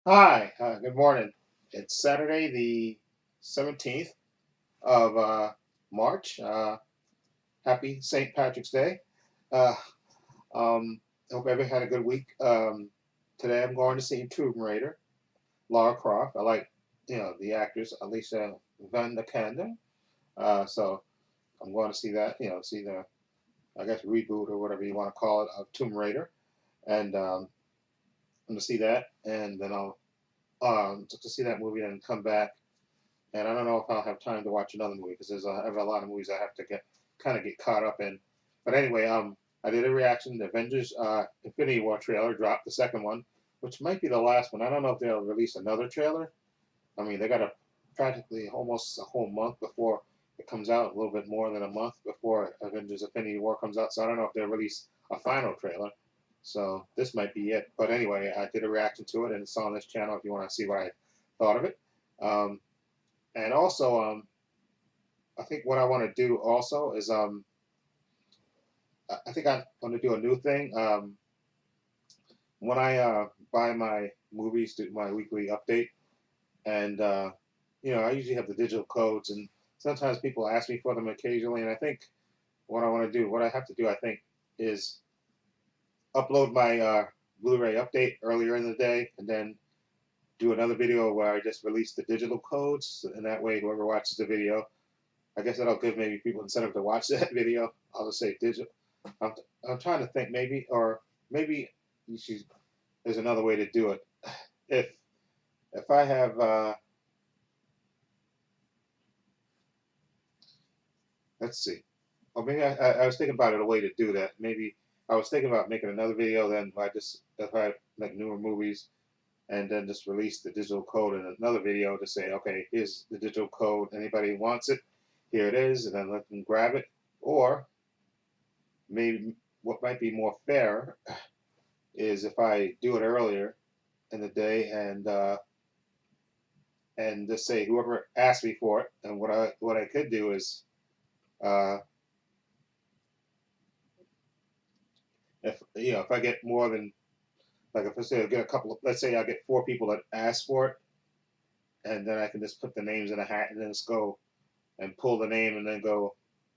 Hi, good morning. It's Saturday, the 17th of March. Happy St. Patrick's Day. Uh, hope everyone had a good week. Today I'm going to see Tomb Raider, Lara Croft. I like, the actress Alicia Vikander. So I'm going to see that, see the, I guess, reboot or whatever you want to call it of Tomb Raider. And I'm going to see that. And then I'll to see that movie and come back. And I don't know if I'll have time to watch another movie because I have a lot of movies I have to get caught up in. But anyway, I did a reaction. The Avengers Infinity War trailer dropped, the second one, which might be the last one. I don't know if they'll release another trailer. I mean, they got a practically almost a whole month before it comes out, a little bit more than a month before Avengers Infinity War comes out. So I don't know if they'll release a final trailer. So this might be it. But anyway, I did a reaction to it, and it's on this channel if you want to see what I thought of it. Um, and also, I think what I want to do also is I think I'm going to do a new thing. When I buy my movies, do my weekly update, and I usually have the digital codes, and sometimes people ask me for them occasionally, and I think what I have to do, I think, is upload my Blu-ray update earlier in the day, and then do another video where I just release the digital codes, and that way whoever watches the video, I guess that'll give maybe people incentive to watch that video. I'll just say digital. I'm, I'm trying to think maybe, or maybe you should, there's another way to do it. If if I have, let's see, or maybe I was thinking about it, a way to do that. Maybe I was thinking about making another video. Then I just if I like newer movies, and then just release the digital code in another video to say, okay, here's the digital code. Anybody wants it, here it is, and then let them grab it. Or maybe what might be more fair is if I do it earlier in the day and just say whoever asked me for it. And what I could do is uh, if I get more than, like, if I say I get a couple of, let's say I get four people that ask for it, and then I can just put the names in a hat and then just go and pull the name and then go,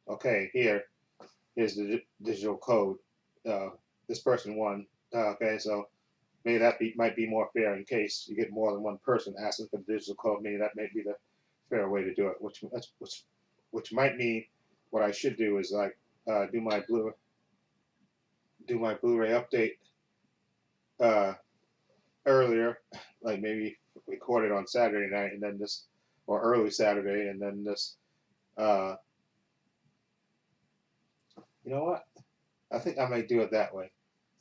okay, here's the digital code. Uh, this person won. Okay, so maybe might be more fair in case you get more than one person asking for the digital code. Maybe that may be the fair way to do it. Which might mean what I should do is like do my Blu-ray update uh, earlier, like maybe record it on Saturday night and then just or early Saturday and then just uh, you know what? I think I might do it that way.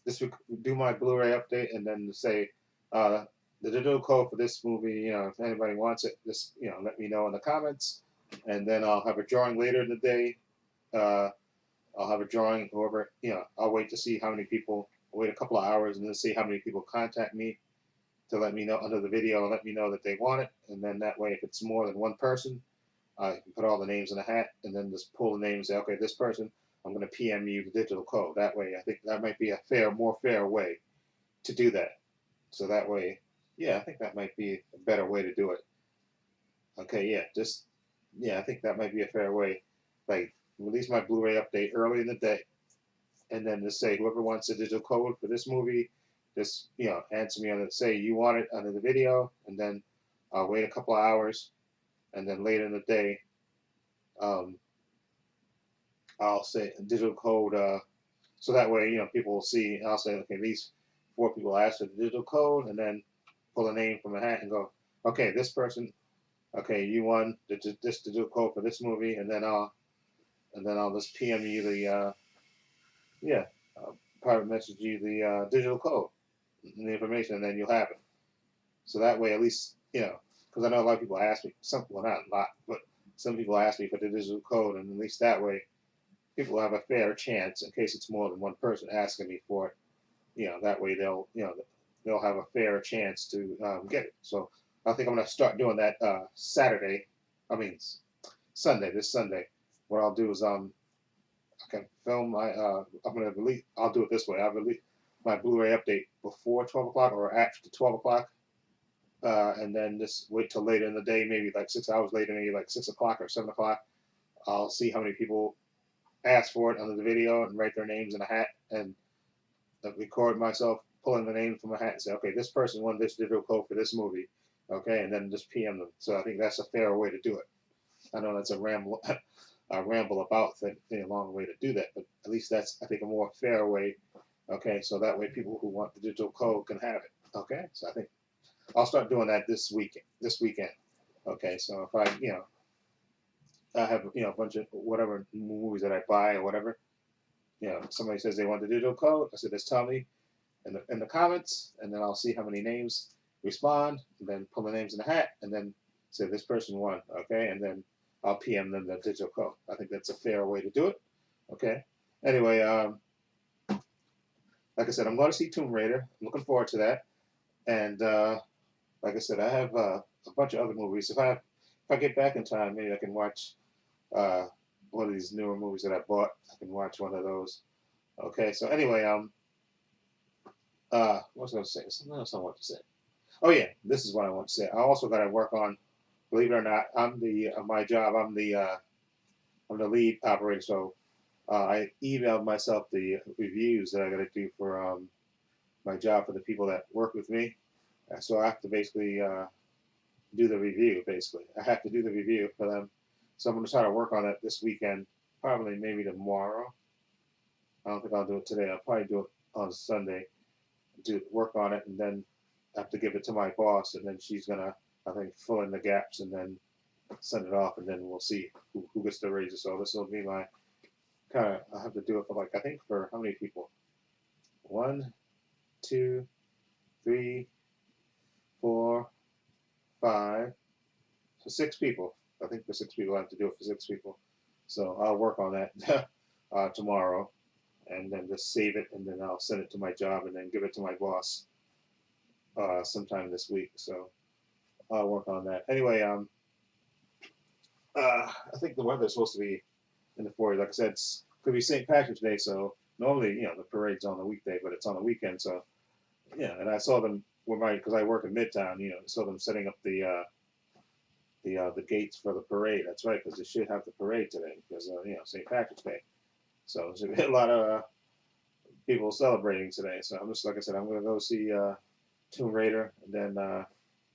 Just do my Blu-ray update and then say uh, the digital code for this movie. If anybody wants it, just let me know in the comments, and then I'll have a drawing later in the day. Uh, I'll have a drawing. Whoever I'll wait to see how many people. Wait a couple of hours and then see how many people contact me to let me know under the video and let me know that they want it. And then that way, if it's more than one person, I can put all the names in a hat and then just pull the name and say, okay, this person, I'm going to PM you the digital code. That way, I think that might be a more fair way to do that. So that way, yeah, I think that might be a better way to do it. Okay, yeah, I think that might be a fair way. Like, release my Blu-ray update early in the day, and then just say whoever wants the digital code for this movie, just answer me on it. Say you want it under the video, and then I'll wait a couple of hours, and then later in the day, um, I'll say digital code. So that way, people will see. I'll say, okay, these four people asked for the digital code, and then pull a name from a hat and go, okay, this person, okay, you won this digital code for this movie, and then I'll just PM you the yeah, uh, private message you the digital code and the information, and then you'll have it. So that way, at least because I know a lot of people ask me, well, not a lot, but some people ask me for the digital code, and at least that way, people have a fair chance in case it's more than one person asking me for it. That way they'll have a fair chance to get it. So I think I'm gonna start doing that Saturday. I mean Sunday. This Sunday, what I'll do is I can film my I'm gonna release. I'll do it this way. I'll release my Blu-ray update before 12 o'clock or after 12 o'clock, and then just wait till later in the day, maybe like 6 hours later, maybe like 6 o'clock or 7 o'clock. I'll see how many people ask for it under the video and write their names in a hat and record myself pulling the name from a hat and say, okay, this person won this digital code for this movie, okay, and then just PM them. So I think that's a fair way to do it. I know that's a ramble, a ramble about thing, a long way to do that, but at least that's, I think, a more fair way. Okay, so that way people who want the digital code can have it. Okay, so I think I'll start doing that this weekend. This weekend. Okay, so if I, I have, a bunch of whatever movies that I buy or whatever. Somebody says they want the digital code. I said, just tell me in the comments, and then I'll see how many names respond, and then pull the names in the hat, and then say this person won. Okay, and then I'll PM them the digital code. I think that's a fair way to do it. Okay. Anyway, like I said, I'm going to see Tomb Raider. I'm looking forward to that. And like I said, I have a bunch of other movies. If I get back in time, maybe I can watch one of these newer movies that I bought. I can watch one of those. Okay. So anyway, what was I going to say? Something else I want to say. Oh yeah, this is what I want to say. I also got to work on. Believe it or not, I'm the my job. I'm the lead operator. So I emailed myself the reviews that I got to do for my job for the people that work with me. So I have to basically do the review. Basically, I have to do the review for them. So I'm going to try to work on it this weekend. Probably maybe tomorrow. I don't think I'll do it today. I'll probably do it on Sunday. Do work on it, and then I have to give it to my boss, and then she's gonna, I think, fill in the gaps and then send it off, and then we'll see who gets the raises. So this will be my kind of. I have to do it for like, I think, for how many people? 1, 2, 3, 4, 5, for 6 people. I think for 6 people, I have to do it for 6 people. So I'll work on that tomorrow, and then just save it, and then I'll send it to my job, and then give it to my boss sometime this week. So I'll work on that. Anyway, I think the weather's supposed to be in the 40s. Like I said, it's could be St. Patrick's Day, so normally, the parade's on the weekday, but it's on the weekend. So yeah, and I saw them because I work in Midtown. Saw them setting up the gates for the parade. That's right, because they should have the parade today because St. Patrick's Day. So there's a lot of people celebrating today. So I'm just, like I said, I'm gonna go see Tomb Raider and then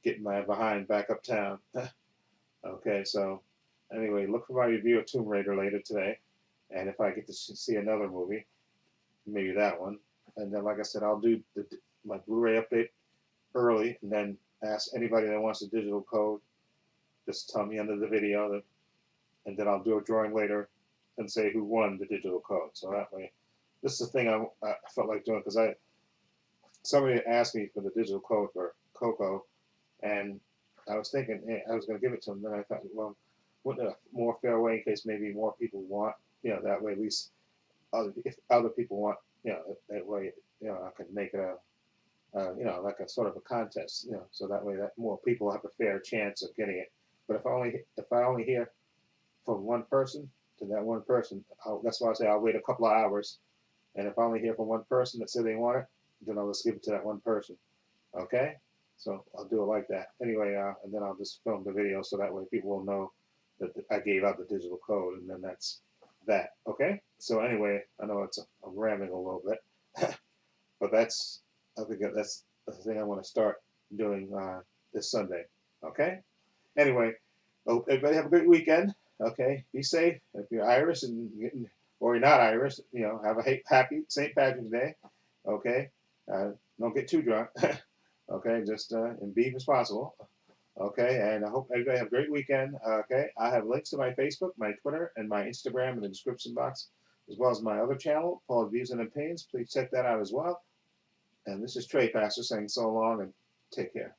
get my behind back uptown. Okay, so anyway, look for my review of Tomb Raider later today, and if I get to see another movie, maybe that one, and then like I said, I'll do my Blu-ray update early, and then ask anybody that wants the digital code, just tell me under the video, and then I'll do a drawing later and say who won the digital code. So that way, this is the thing I felt like doing because somebody asked me for the digital code for Coco, and I was thinking I was going to give it to them. Then I thought, well, what a more fair way in case maybe more people want, that way at least if other people want, that way, I can make it like a sort of a contest, so that way that more people have a fair chance of getting it. But if I only hear from one person to that one person, that's why I say I'll wait a couple of hours, and if I only hear from one person that said they want it, then I'll just give it to that one person. Okay. So I'll do it like that. Anyway, and then I'll just film the video so that way people will know that I gave out the digital code, and then that's that. Okay? So anyway, I know I'm rambling a little bit, but I think that's the thing I want to start doing this Sunday. Okay? Anyway, hope everybody have a great weekend. Okay? Be safe. If you're Irish or you're not Irish, have a happy St. Patrick's Day. Okay? Don't get too drunk. Okay, just and be responsible. Okay, and I hope everybody have a great weekend. Okay, I have links to my Facebook, my Twitter, and my Instagram in the description box, as well as my other channel, Paul's Views and Opinions. Please check that out as well. And this is Trepacer saying so long and take care.